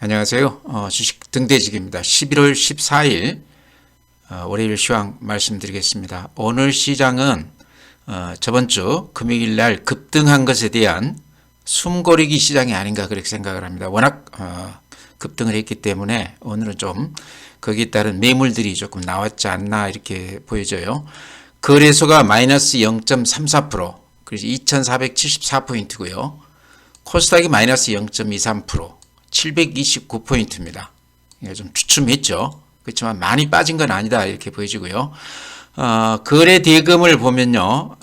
안녕하세요. 주식 등대직입니다. 11월 14일 월요일 시황 말씀드리겠습니다. 오늘 시장은 저번 주 금요일 날 급등한 것에 대한 숨고르기 시장이 아닌가 그렇게 생각을 합니다. 워낙 급등을 했기 때문에 오늘은 좀 거기에 따른 매물들이 조금 나왔지 않나 이렇게 보여져요. 거래소가 마이너스 0.34%, 그래서 2474포인트고요. 코스닥이 마이너스 0.23%, 729포인트입니다. 좀 주춤했죠. 그렇지만 많이 빠진 건 아니다 이렇게 보여지고요. 거래 대금을 보면요.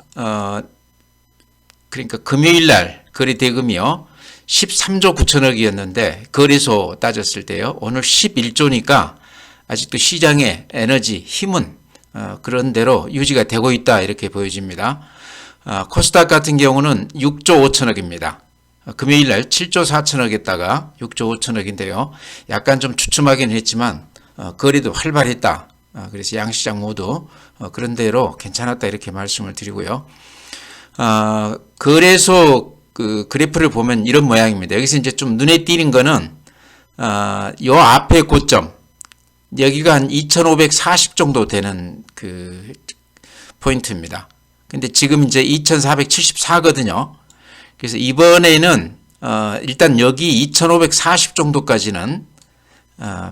그러니까 금요일 날 거래 대금이요. 13조 9천억이었는데 거래소 따졌을 때요. 오늘 11조니까 아직도 시장의 에너지 힘은 그런 대로 유지가 되고 있다 이렇게 보여집니다. 코스닥 같은 경우는 6조 5천억입니다. 금요일 날 7조 4천억에다가 6조 5천억인데요. 약간 좀 주춤하긴 했지만 거래도 활발했다. 그래서 양시장 모두 그런 대로 괜찮았다 이렇게 말씀을 드리고요. 거래소 그 그래프를 보면 이런 모양입니다. 여기서 이제 좀 눈에 띄는 거는 요 앞에 고점 여기가 한 2540 정도 되는 그 포인트입니다. 근데 지금 이제 2474거든요. 그래서 이번에는 일단 여기 2540 정도까지는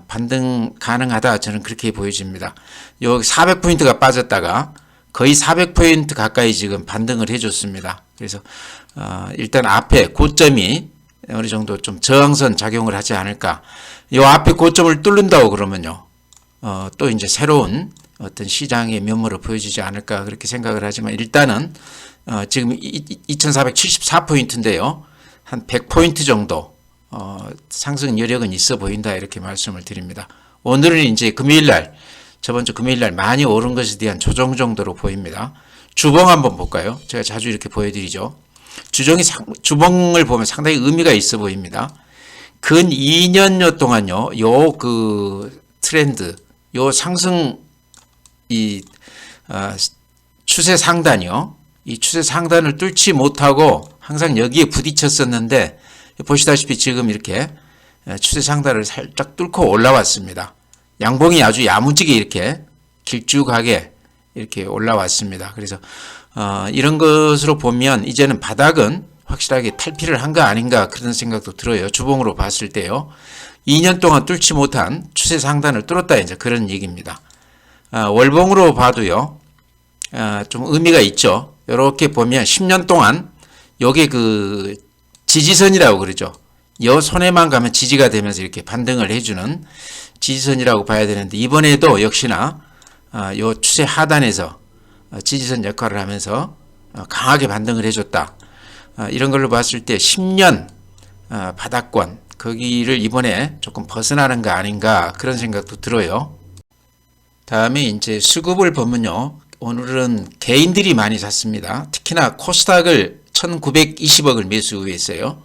반등 가능하다 저는 그렇게 보여집니다. 요 400포인트가 빠졌다가 거의 400포인트 가까이 지금 반등을 해줬습니다. 그래서 일단 앞에 고점이 어느 정도 좀 저항선 작용을 하지 않을까. 요 앞에 고점을 뚫는다고 그러면요. 또 이제 새로운 어떤 시장의 면모를 보여주지 않을까 그렇게 생각을 하지만 일단은 지금 2474포인트인데요. 한 100포인트 정도 상승 여력은 있어 보인다 이렇게 말씀을 드립니다. 오늘은 이제 금요일날 저번 주 금요일날 많이 오른 것에 대한 조정 정도로 보입니다. 주봉 한번 볼까요? 제가 자주 이렇게 보여드리죠. 주봉을 보면 상당히 의미가 있어 보입니다. 근 2년여 동안요. 요 그 트렌드 요 상승 이 추세 상단이요. 이 추세 상단을 뚫지 못하고 항상 여기에 부딪혔었는데 보시다시피 지금 이렇게 추세 상단을 살짝 뚫고 올라왔습니다. 양봉이 아주 야무지게 이렇게 길쭉하게 이렇게 올라왔습니다. 그래서 이런 것으로 보면 이제는 바닥은 확실하게 탈피를 한 거 아닌가 그런 생각도 들어요. 주봉으로 봤을 때요. 2년 동안 뚫지 못한 추세 상단을 뚫었다 이제 그런 얘기입니다. 월봉으로 봐도요. 좀 의미가 있죠. 이렇게 보면 10년 동안 요게 그 지지선이라고 그러죠. 요 손에만 가면 지지가 되면서 이렇게 반등을 해주는 지지선이라고 봐야 되는데 이번에도 역시나 요 추세 하단에서 지지선 역할을 하면서 강하게 반등을 해줬다. 이런 걸로 봤을 때 10년 바닥권 거기를 이번에 조금 벗어나는 거 아닌가 그런 생각도 들어요. 다음에 이제 수급을 보면요. 오늘은 개인들이 많이 샀습니다. 특히나 코스닥을 1920억을 매수했어요.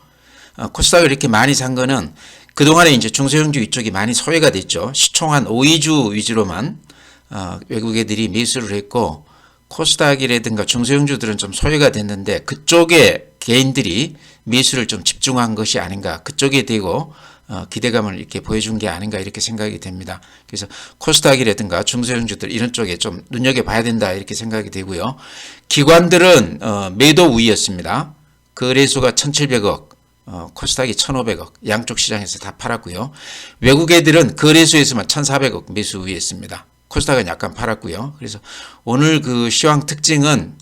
코스닥을 이렇게 많이 산 거는 그동안에 이제 중소형주 이쪽이 많이 소외가 됐죠. 시총 한 5위주 위주로만 외국 애들이 매수를 했고 코스닥이라든가 중소형주들은 좀 소외가 됐는데 그쪽에 개인들이 매수를 좀 집중한 것이 아닌가 그쪽에 대고 기대감을 이렇게 보여준 게 아닌가 이렇게 생각이 됩니다. 그래서 코스닥이라든가 중소형주들 이런 쪽에 좀 눈여겨봐야 된다 이렇게 생각이 되고요. 기관들은 매도 우위였습니다. 거래소가 1700억, 코스닥이 1500억 양쪽 시장에서 다 팔았고요. 외국 애들은 거래소에서만 1400억 매수 우위였습니다. 코스닥은 약간 팔았고요. 그래서 오늘 그 시황 특징은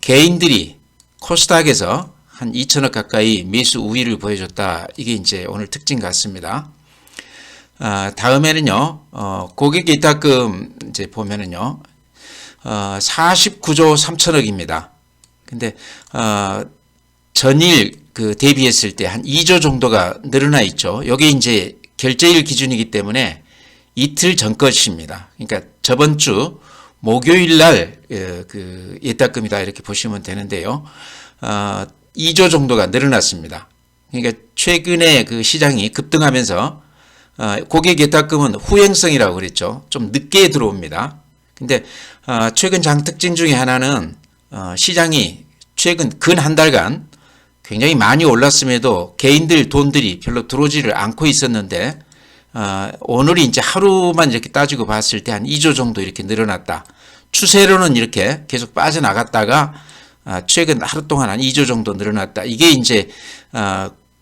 개인들이 코스닥에서 한 2천억 가까이 매수 우위를 보여줬다. 이게 이제 오늘 특징 같습니다. 다음에는요, 고객 예탁금 이제 보면은요, 49조 3천억입니다. 근데, 전일 그 대비했을 때 한 2조 정도가 늘어나 있죠. 이게 이제 결제일 기준이기 때문에 이틀 전 것입니다. 그러니까 저번 주 목요일 날 그 예탁금이다 이렇게 보시면 되는데요. 2조 정도가 늘어났습니다. 그러니까 최근에 그 시장이 급등하면서 고객 예탁금은 후행성이라고 그랬죠. 좀 늦게 들어옵니다. 근데 최근 장 특징 중에 하나는 시장이 최근 근 한 달간 굉장히 많이 올랐음에도 개인들 돈들이 별로 들어오지를 않고 있었는데 오늘이 이제 하루만 이렇게 따지고 봤을 때 한 2조 정도 이렇게 늘어났다. 추세로는 이렇게 계속 빠져나갔다가 최근 하루 동안 한 2조 정도 늘어났다. 이게 이제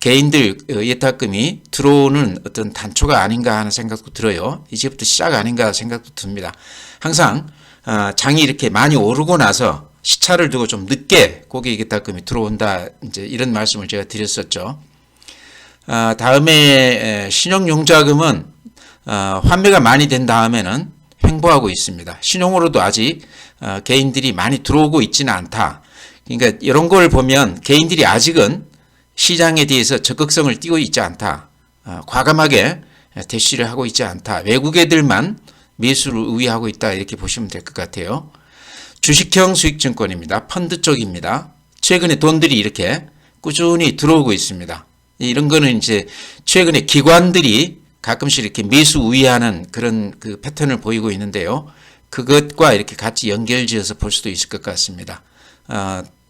개인들 예탁금이 들어오는 어떤 단초가 아닌가 하는 생각도 들어요. 이제부터 시작 아닌가 생각도 듭니다. 항상 장이 이렇게 많이 오르고 나서 시차를 두고 좀 늦게 고객 예탁금이 들어온다. 이제 이런 말씀을 제가 드렸었죠. 다음에 신용융자금은 환매가 많이 된 다음에는 횡보하고 있습니다. 신용으로도 아직 개인들이 많이 들어오고 있지는 않다. 그러니까 이런 걸 보면 개인들이 아직은 시장에 대해서 적극성을 띄고 있지 않다. 과감하게 대시를 하고 있지 않다. 외국 애들만 매수를 우위하고 있다. 이렇게 보시면 될 것 같아요. 주식형 수익증권입니다. 펀드 쪽입니다. 최근에 돈들이 이렇게 꾸준히 들어오고 있습니다. 이런 거는 이제 최근에 기관들이 가끔씩 이렇게 매수 우위하는 그런 그 패턴을 보이고 있는데요. 그것과 이렇게 같이 연결지어서 볼 수도 있을 것 같습니다.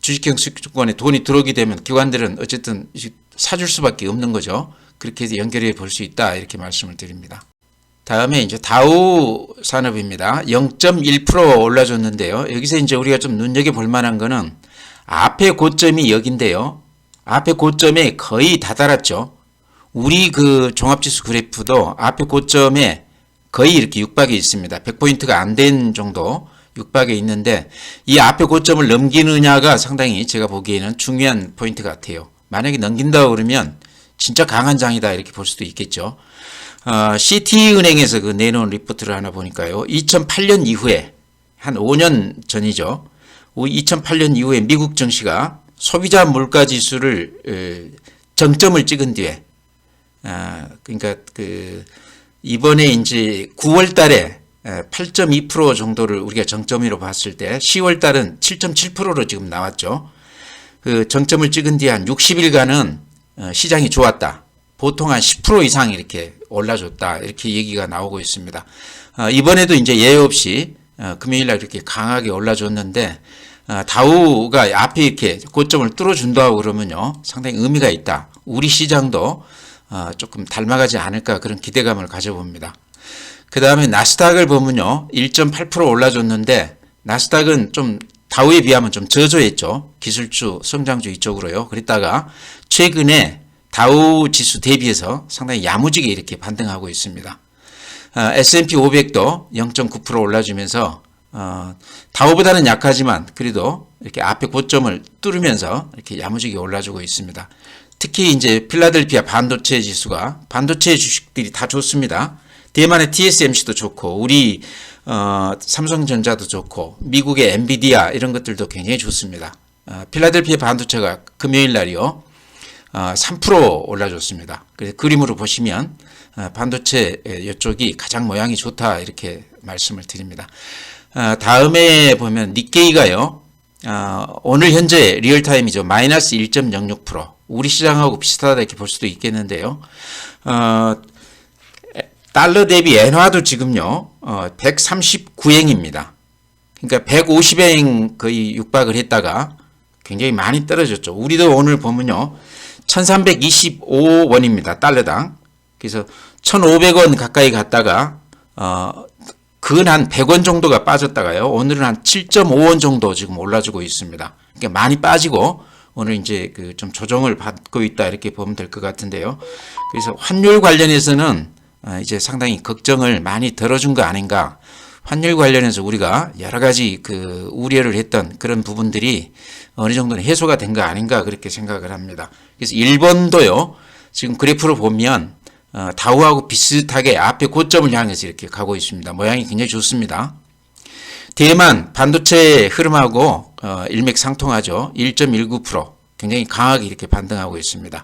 주식형 수익증권에 돈이 들어오게 되면 기관들은 어쨌든 사줄 수밖에 없는 거죠. 그렇게 해서 연결해 볼 수 있다. 이렇게 말씀을 드립니다. 다음에 이제 다우 산업입니다. 0.1% 올라줬는데요. 여기서 이제 우리가 좀 눈여겨볼 만한 거는 앞에 고점이 여긴데요. 앞에 고점에 거의 다다랐죠. 우리 그 종합지수 그래프도 앞에 고점에 거의 이렇게 육박해 있습니다. 100포인트가 안 된 정도 육박해 있는데 이 앞에 고점을 넘기느냐가 상당히 제가 보기에는 중요한 포인트 같아요. 만약에 넘긴다 그러면 진짜 강한 장이다 이렇게 볼 수도 있겠죠. CT은행에서 그 내놓은 리포트를 하나 보니까요. 2008년 이후에 한 5년 전이죠. 2008년 이후에 미국 증시가 소비자 물가 지수를 정점을 찍은 뒤에 그러니까 그 이번에 이제 9월 달에 8.2% 정도를 우리가 정점으로 봤을 때 10월 달은 7.7%로 지금 나왔죠. 그 정점을 찍은 뒤 한 60일간은 시장이 좋았다. 보통 한 10% 이상 이렇게 올라줬다. 이렇게 얘기가 나오고 있습니다. 이번에도 이제 예외 없이 금요일 날 이렇게 강하게 올라줬는데 다우가 앞에 이렇게 고점을 뚫어준다고 그러면요. 상당히 의미가 있다. 우리 시장도 조금 닮아가지 않을까 그런 기대감을 가져봅니다. 그 다음에 나스닥을 보면요. 1.8% 올라줬는데 나스닥은 좀 다우에 비하면 좀 저조했죠. 기술주, 성장주 이쪽으로요. 그랬다가 최근에 다우 지수 대비해서 상당히 야무지게 이렇게 반등하고 있습니다. S&P 500도 0.9% 올라주면서 다우보다는 약하지만 그래도 이렇게 앞에 고점을 뚫으면서 이렇게 야무지게 올라주고 있습니다. 특히 이제 필라델피아 반도체 지수가 반도체 주식들이 다 좋습니다. 대만의 TSMC도 좋고 우리 삼성전자도 좋고 미국의 엔비디아 이런 것들도 굉장히 좋습니다. 필라델피아 반도체가 금요일 날이요 3% 올라줬습니다. 그래서 그림으로 보시면 반도체 이쪽이 가장 모양이 좋다 이렇게 말씀을 드립니다. 다음에 보면 니케이가요 오늘 현재 리얼타임이죠 마이너스 1.06% 우리 시장하고 비슷하다 이렇게 볼 수도 있겠는데요. 달러 대비 엔화도 지금요 139엔입입니다. 그러니까 150엔 거의 육박을 했다가 굉장히 많이 떨어졌죠. 우리도 오늘 보면요 1325원입니다. 달러당. 그래서 1500원 가까이 갔다가 근 한 100원 정도가 빠졌다가요. 오늘은 한 7.5원 정도 지금 올라주고 있습니다. 그러니까 많이 빠지고 오늘 이제 그 좀 조정을 받고 있다 이렇게 보면 될 것 같은데요. 그래서 환율 관련해서는 이제 상당히 걱정을 많이 덜어준 거 아닌가. 환율 관련해서 우리가 여러 가지 그 우려를 했던 그런 부분들이 어느 정도는 해소가 된 거 아닌가 그렇게 생각을 합니다. 그래서 일본도요. 지금 그래프로 보면 다우하고 비슷하게 앞에 고점을 향해서 이렇게 가고 있습니다. 모양이 굉장히 좋습니다. 대만 반도체 흐름하고 일맥상통하죠. 1.19% 굉장히 강하게 이렇게 반등하고 있습니다.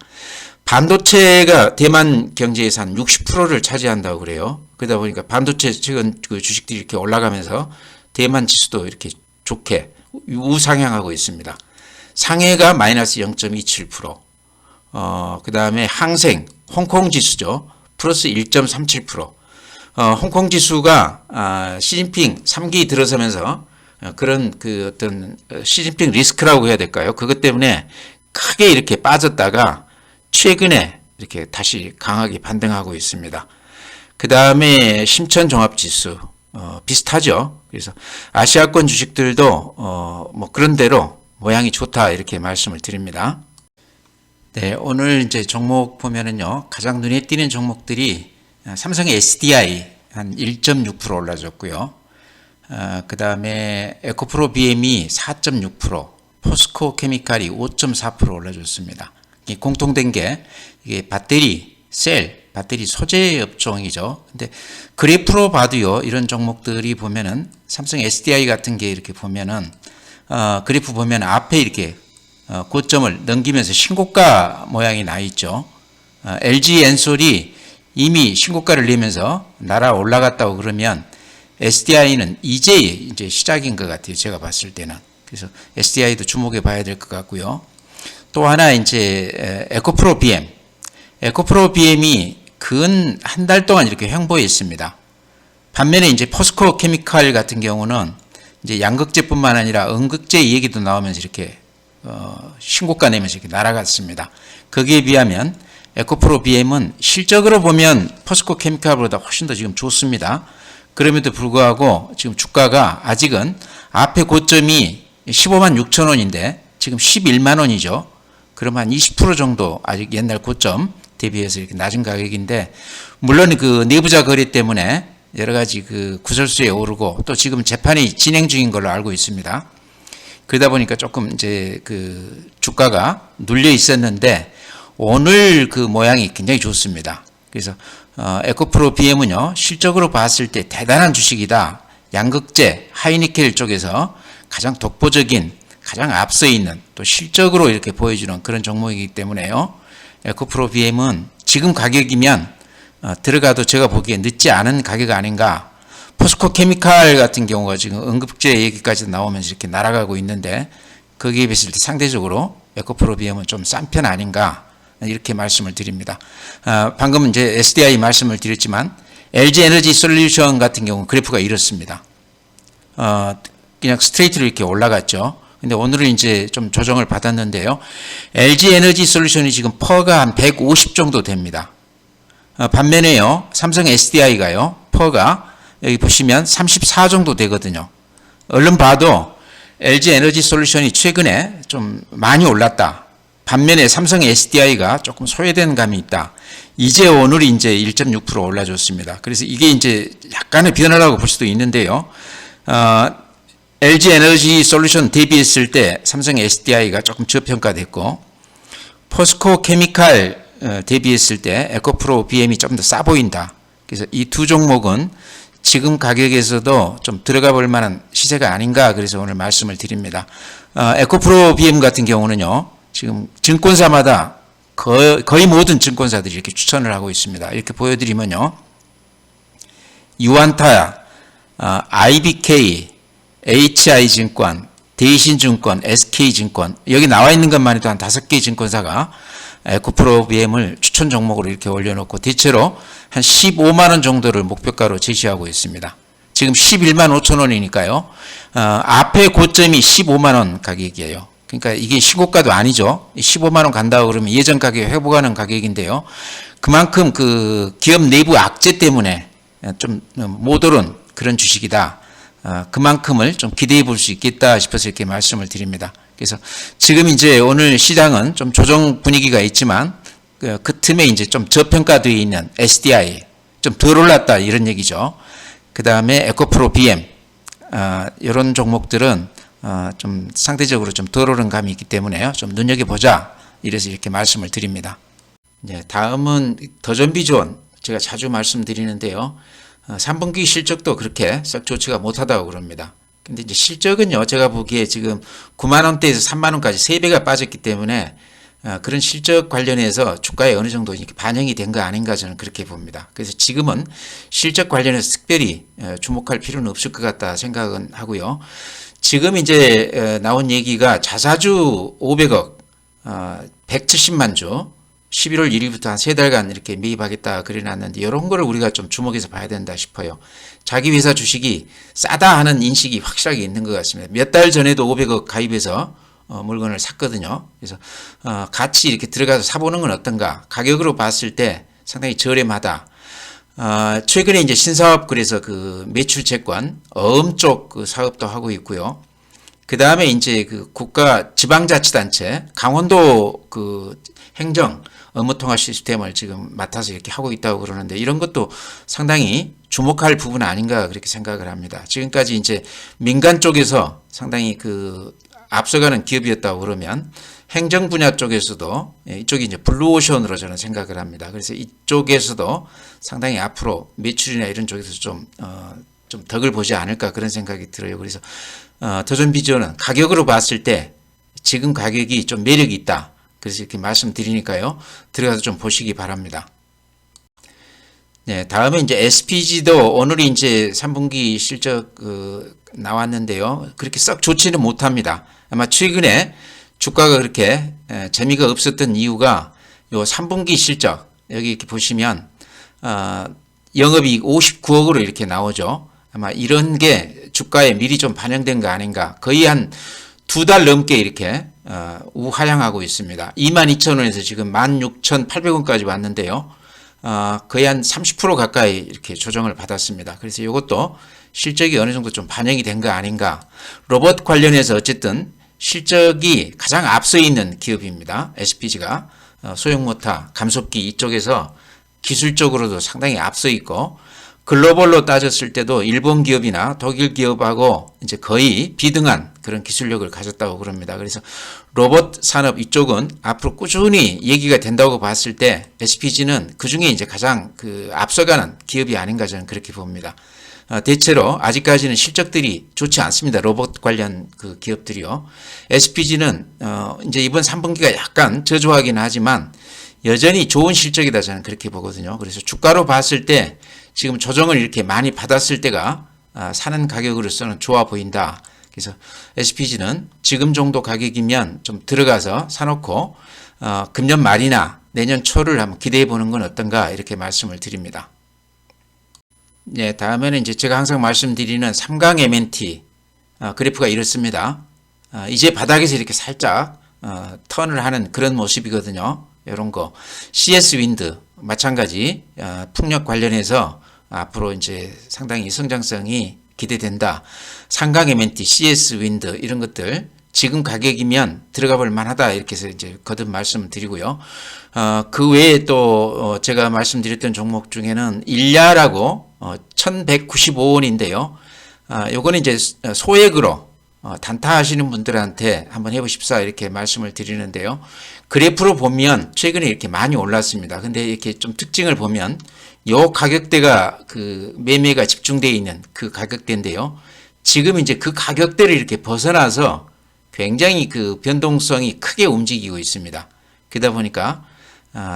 반도체가 대만 경제에서 한 60%를 차지한다고 그래요. 그러다 보니까 반도체 최근 그 주식들이 이렇게 올라가면서 대만 지수도 이렇게 좋게 우상향하고 있습니다. 상해가 마이너스 0.27%, 그 다음에 항생, 홍콩 지수죠. 플러스 1.37%. 홍콩 지수가 시진핑 3기 들어서면서 그런 그 어떤 시진핑 리스크라고 해야 될까요? 그것 때문에 크게 이렇게 빠졌다가 최근에 이렇게 다시 강하게 반등하고 있습니다. 그 다음에 심천종합지수 비슷하죠. 그래서 아시아권 주식들도 뭐 그런 대로 모양이 좋다 이렇게 말씀을 드립니다. 네, 오늘 이제 종목 보면은요, 가장 눈에 띄는 종목들이 삼성의 SDI 한 1.6% 올라졌고요. 그 다음에 에코프로 BM이 4.6%, 포스코 케미칼이 5.4% 올라줬습니다. 이게 공통된 게 이게 배터리 소재 업종이죠. 근데 그래프로 봐도요, 이런 종목들이 보면은 삼성 SDI 같은 게 이렇게 보면은 그래프 보면 앞에 이렇게 고점을 넘기면서 신고가 모양이 나 있죠. LG 엔솔이 이미 신고가를 내면서 날아 올라갔다고 그러면 SDI는 이제 시작인 것 같아요. 제가 봤을 때는. 그래서 SDI도 주목해 봐야 될 것 같고요. 또 하나 이제 에코프로 BM이 근 한 달 동안 이렇게 횡보했습니다. 반면에 이제 포스코 케미칼 같은 경우는 이제 양극재뿐만 아니라 음극재 얘기도 나오면서 이렇게 신고가 내면서 이렇게 날아갔습니다. 거기에 비하면 에코프로 BM은 실적으로 보면 포스코 케미칼보다 훨씬 더 지금 좋습니다. 그럼에도 불구하고 지금 주가가 아직은 앞에 고점이 15만 6천 원인데 지금 11만 원이죠. 그럼 한 20% 정도 아직 옛날 고점 대비해서 이렇게 낮은 가격인데, 물론 그 내부자 거래 때문에 여러 가지 그 구설수에 오르고 또 지금 재판이 진행 중인 걸로 알고 있습니다. 그러다 보니까 조금 이제 그 주가가 눌려 있었는데 오늘 그 모양이 굉장히 좋습니다. 그래서 에코프로 BM은요, 실적으로 봤을 때 대단한 주식이다. 양극재, 하이니켈 쪽에서 가장 독보적인, 가장 앞서 있는, 또 실적으로 이렇게 보여주는 그런 종목이기 때문에요. 에코프로 BM은 지금 가격이면 들어가도 제가 보기에 늦지 않은 가격 아닌가. 포스코 케미칼 같은 경우가 지금 응급제 얘기까지 나오면서 이렇게 날아가고 있는데 거기에 비했을 때 상대적으로 에코프로 BM은 좀 싼 편 아닌가, 이렇게 말씀을 드립니다. 방금 이제 SDI 말씀을 드렸지만 LG 에너지 솔루션 같은 경우는 그래프가 이렇습니다. 그냥 스트레이트로 이렇게 올라갔죠. 근데 오늘은 이제 좀 조정을 받았는데요. LG 에너지 솔루션이 지금 퍼가 한 150 정도 됩니다. 반면에요, 삼성 SDI가요, 퍼가 여기 보시면 34 정도 되거든요. 얼른 봐도 LG 에너지 솔루션이 최근에 좀 많이 올랐다. 반면에 삼성 SDI가 조금 소외된 감이 있다. 이제 오늘이 이제 1.6% 올라줬습니다. 그래서 이게 이제 약간의 변화라고 볼 수도 있는데요. LG 에너지 솔루션 대비했을 때 삼성 SDI가 조금 저평가됐고, 포스코 케미칼 대비했을 때 에코프로 BM이 좀 더 싸 보인다. 그래서 이 두 종목은 지금 가격에서도 좀 들어가 볼 만한 시세가 아닌가, 그래서 오늘 말씀을 드립니다. 에코프로 BM 같은 경우는요, 지금 증권사마다 거의 모든 증권사들이 이렇게 추천을 하고 있습니다. 이렇게 보여드리면요, 유안타, IBK, HI증권, 대신증권, SK증권, 여기 나와 있는 것만 해도 한 5개 증권사가 에코프로 BM을 추천 종목으로 이렇게 올려놓고 대체로 한 15만 원 정도를 목표가로 제시하고 있습니다. 지금 11만 5천 원이니까요. 앞에 고점이 15만 원 가격이에요. 그러니까 이게 신고가도 아니죠. 15만 원 간다고 그러면 예전 가격 회복하는 가격인데요. 그만큼 그 기업 내부 악재 때문에 좀 못 오른 그런 주식이다. 그만큼을 좀 기대해 볼 수 있겠다 싶어서 이렇게 말씀을 드립니다. 그래서 지금 이제 오늘 시장은 좀 조정 분위기가 있지만 그 틈에 이제 좀 저평가되어 있는 SDI 좀 덜 올랐다, 이런 얘기죠. 그 다음에 에코프로 BM 이런 종목들은 좀 상대적으로 좀 덜 오른 감이 있기 때문에요. 좀 눈여겨보자, 이래서 이렇게 말씀을 드립니다. 네, 다음은 더전비존, 제가 자주 말씀드리는데요. 3분기 실적도 그렇게 썩 좋지가 못하다고 그럽니다. 근데 이제 실적은요, 제가 보기에 지금 9만 원대에서 3만 원까지 3배가 빠졌기 때문에 그런 실적 관련해서 주가에 어느 정도 이렇게 반영이 된 거 아닌가, 저는 그렇게 봅니다. 그래서 지금은 실적 관련해서 특별히 주목할 필요는 없을 것 같다 생각은 하고요. 지금 이제 나온 얘기가 자사주 500억, 170만 주, 11월 1일부터 한 3달간 이렇게 매입하겠다 그래놨는데, 이런 거를 우리가 좀 주목해서 봐야 된다 싶어요. 자기 회사 주식이 싸다 하는 인식이 확실하게 있는 것 같습니다. 몇 달 전에도 500억 가입해서 물건을 샀거든요. 그래서 같이 이렇게 들어가서 사보는 건 어떤가? 가격으로 봤을 때 상당히 저렴하다. 최근에 이제 신사업 그래서 그 매출 채권 어음 쪽 그 사업도 하고 있고요. 그 다음에 이제 그 국가 지방자치단체 강원도 그 행정 업무통합 시스템을 지금 맡아서 이렇게 하고 있다고 그러는데 이런 것도 상당히 주목할 부분 아닌가 그렇게 생각을 합니다. 지금까지 이제 민간 쪽에서 상당히 그 앞서가는 기업이었다고 그러면 행정 분야 쪽에서도 이쪽이 이제 블루오션으로 저는 생각을 합니다. 그래서 이쪽에서도 상당히 앞으로 매출이나 이런 쪽에서 좀 덕을 보지 않을까 그런 생각이 들어요. 그래서 도전비전은 가격으로 봤을 때 지금 가격이 좀 매력이 있다. 그래서 이렇게 말씀드리니까요. 들어가서 좀 보시기 바랍니다. 네, 다음에 이제 SPG도 오늘이 이제 3분기 실적 나왔는데요. 그렇게 썩 좋지는 못합니다. 아마 최근에 주가가 그렇게 재미가 없었던 이유가 요 3분기 실적 여기 이렇게 보시면 영업이익 59억으로 이렇게 나오죠. 아마 이런 게 주가에 미리 좀 반영된 거 아닌가. 거의 한 2달 넘게 이렇게 우하향하고 있습니다. 22,000원에서 지금 16,800원까지 왔는데요. 거의 한 30% 가까이 이렇게 조정을 받았습니다. 그래서 이것도 실적이 어느 정도 좀 반영이 된 거 아닌가. 로봇 관련해서 어쨌든 실적이 가장 앞서 있는 기업입니다. SPG가 소형모터, 감속기 이쪽에서 기술적으로도 상당히 앞서 있고 글로벌로 따졌을 때도 일본 기업이나 독일 기업하고 이제 거의 비등한 그런 기술력을 가졌다고 그럽니다. 그래서 로봇 산업 이쪽은 앞으로 꾸준히 얘기가 된다고 봤을 때 SPG는 그 중에 이제 가장 그 앞서가는 기업이 아닌가 저는 그렇게 봅니다. 대체로 아직까지는 실적들이 좋지 않습니다. 로봇 관련 그 기업들이요. SPG는 이제 이번 3분기가 약간 저조하긴 하지만 여전히 좋은 실적이다 저는 그렇게 보거든요. 그래서 주가로 봤을 때 지금 조정을 이렇게 많이 받았을 때가 사는 가격으로서는 좋아 보인다. 그래서 SPG는 지금 정도 가격이면 좀 들어가서 사놓고 금년 말이나 내년 초를 한번 기대해 보는 건 어떤가 이렇게 말씀을 드립니다. 네, 다음에는 이제 제가 항상 말씀드리는 3강 MNT 그래프가 이렇습니다. 이제 바닥에서 이렇게 살짝 턴을 하는 그런 모습이거든요. 이런 거 CS 윈드 마찬가지 풍력 관련해서 앞으로 이제 상당히 성장성이 기대된다. 상강 MNT, CS 윈드 이런 것들 지금 가격이면 들어가 볼 만하다 이렇게 해서 이제 거듭 말씀드리고요. 그 외에 또 제가 말씀드렸던 종목 중에는 일야라고 1195원인데요. 요거는 이제 소액으로 단타 하시는 분들한테 한번 해보십사 이렇게 말씀을 드리는데요. 그래프로 보면 최근에 이렇게 많이 올랐습니다. 근데 이렇게 좀 특징을 보면 요 가격대가 그 매매가 집중되어 있는 그 가격대인데요. 지금 이제 그 가격대를 이렇게 벗어나서 굉장히 그 변동성이 크게 움직이고 있습니다. 그러다 보니까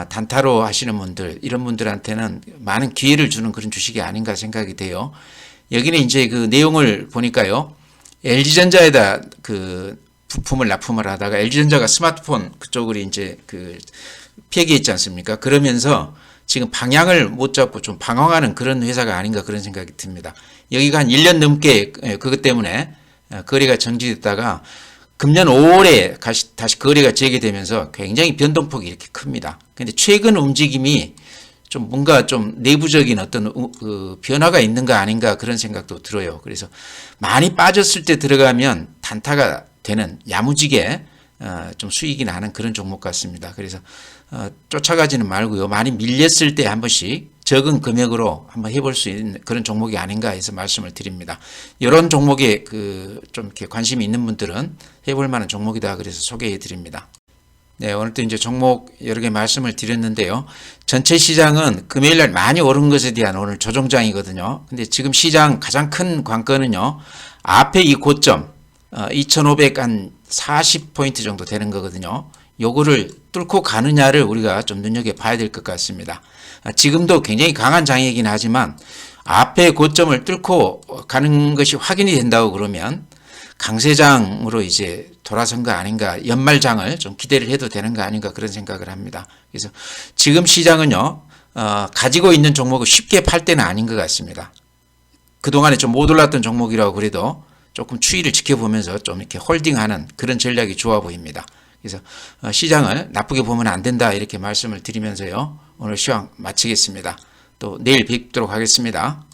단타로 하시는 분들 이런 분들한테는 많은 기회를 주는 그런 주식이 아닌가 생각이 돼요. 여기는 이제 그 내용을 보니까요. LG전자에다 그 부품을 납품을 하다가 LG전자가 스마트폰 그쪽으로 이제 그 폐기했지 않습니까? 그러면서 지금 방향을 못 잡고 좀 방황하는 그런 회사가 아닌가 그런 생각이 듭니다. 여기가 한 1년 넘게 그것 때문에 거래가 정지됐다가 금년 5월에 다시 거래가 재개되면서 굉장히 변동폭이 이렇게 큽니다. 근데 최근 움직임이 좀 뭔가 좀 내부적인 어떤 그 변화가 있는 거 아닌가 그런 생각도 들어요. 그래서 많이 빠졌을 때 들어가면 단타가 되는 야무지게 좀 수익이 나는 그런 종목 같습니다. 그래서 쫓아가지는 말고요. 많이 밀렸을 때 한 번씩 적은 금액으로 한번 해볼 수 있는 그런 종목이 아닌가 해서 말씀을 드립니다. 이런 종목에 그 좀 이렇게 관심이 있는 분들은 해볼 만한 종목이다 그래서 소개해 드립니다. 네, 오늘 또 이제 종목 여러 개 말씀을 드렸는데요. 전체 시장은 금요일날 많이 오른 것에 대한 오늘 조정장이거든요. 근데 지금 시장 가장 큰 관건은요. 앞에 이 고점 2540포인트 정도 되는 거거든요. 요거를 뚫고 가느냐를 우리가 좀 눈여겨봐야 될 것 같습니다. 지금도 굉장히 강한 장이긴 하지만 앞에 고점을 뚫고 가는 것이 확인이 된다고 그러면 강세장으로 이제 돌아선 거 아닌가, 연말장을 좀 기대를 해도 되는 거 아닌가 그런 생각을 합니다. 그래서 지금 시장은요, 가지고 있는 종목을 쉽게 팔 때는 아닌 것 같습니다. 그동안에 좀 못 올랐던 종목이라고 그래도 조금 추이를 지켜보면서 좀 이렇게 홀딩하는 그런 전략이 좋아 보입니다. 그래서 시장을 나쁘게 보면 안 된다 이렇게 말씀을 드리면서요. 오늘 시황 마치겠습니다. 또 내일 뵙도록 하겠습니다.